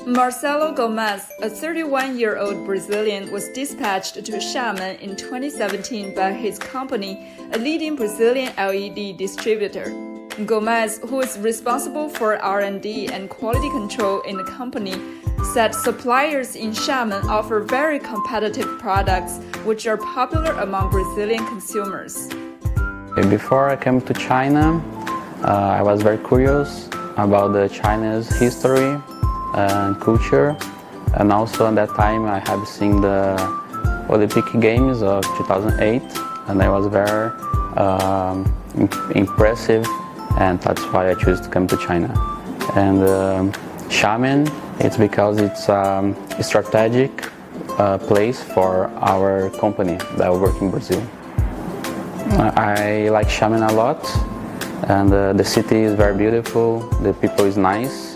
Marcelo Gomes, a 31-year-old Brazilian, was dispatched to Xiamen in 2017 by his company, a leading Brazilian LED distributor. Gomes, who is responsible for R&D and quality control in the company, said suppliers in Xiamen offer very competitive products which are popular among Brazilian consumers. Before I came to China, I was very curious about the China's history and culture, and also at that time I had seen the Olympic Games of 2008, and I was very impressive, and that's why I chose to come to China. And Xiamen, it's because it's a strategic place for our company that works in Brazil. I like Xiamen a lot, and the city is very beautiful, the people is nice.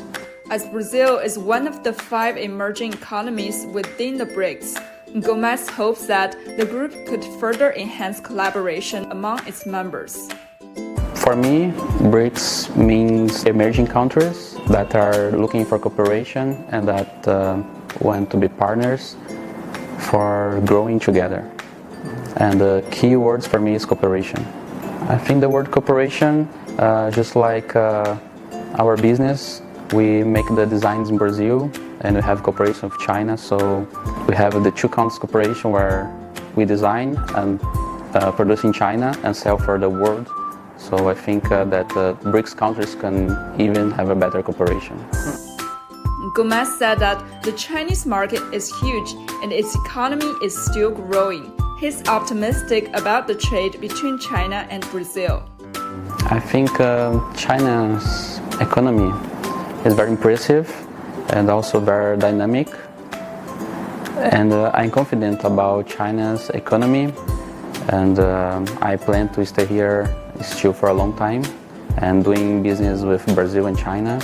As Brazil is one of the 5 emerging economies within the BRICS, Gomes hopes that the group could further enhance collaboration among its members. For me, BRICS means emerging countries that are looking for cooperation and that want to be partners for growing together. And the key words for me is cooperation. I think the word cooperation, just like our business, we make the designs in Brazil and we have cooperation with China, so we have the 2 countries cooperation where we design and produce in China and sell for the world. So I think that BRICS countries can even have a better cooperation. Gomes said that the Chinese market is huge and its economy is still growing. He's optimistic about the trade between China and Brazil. I think China's economy is very impressive and also very dynamic. And I'm confident about China's economy, and I plan to stay here still for a long time and doing business with Brazil and China.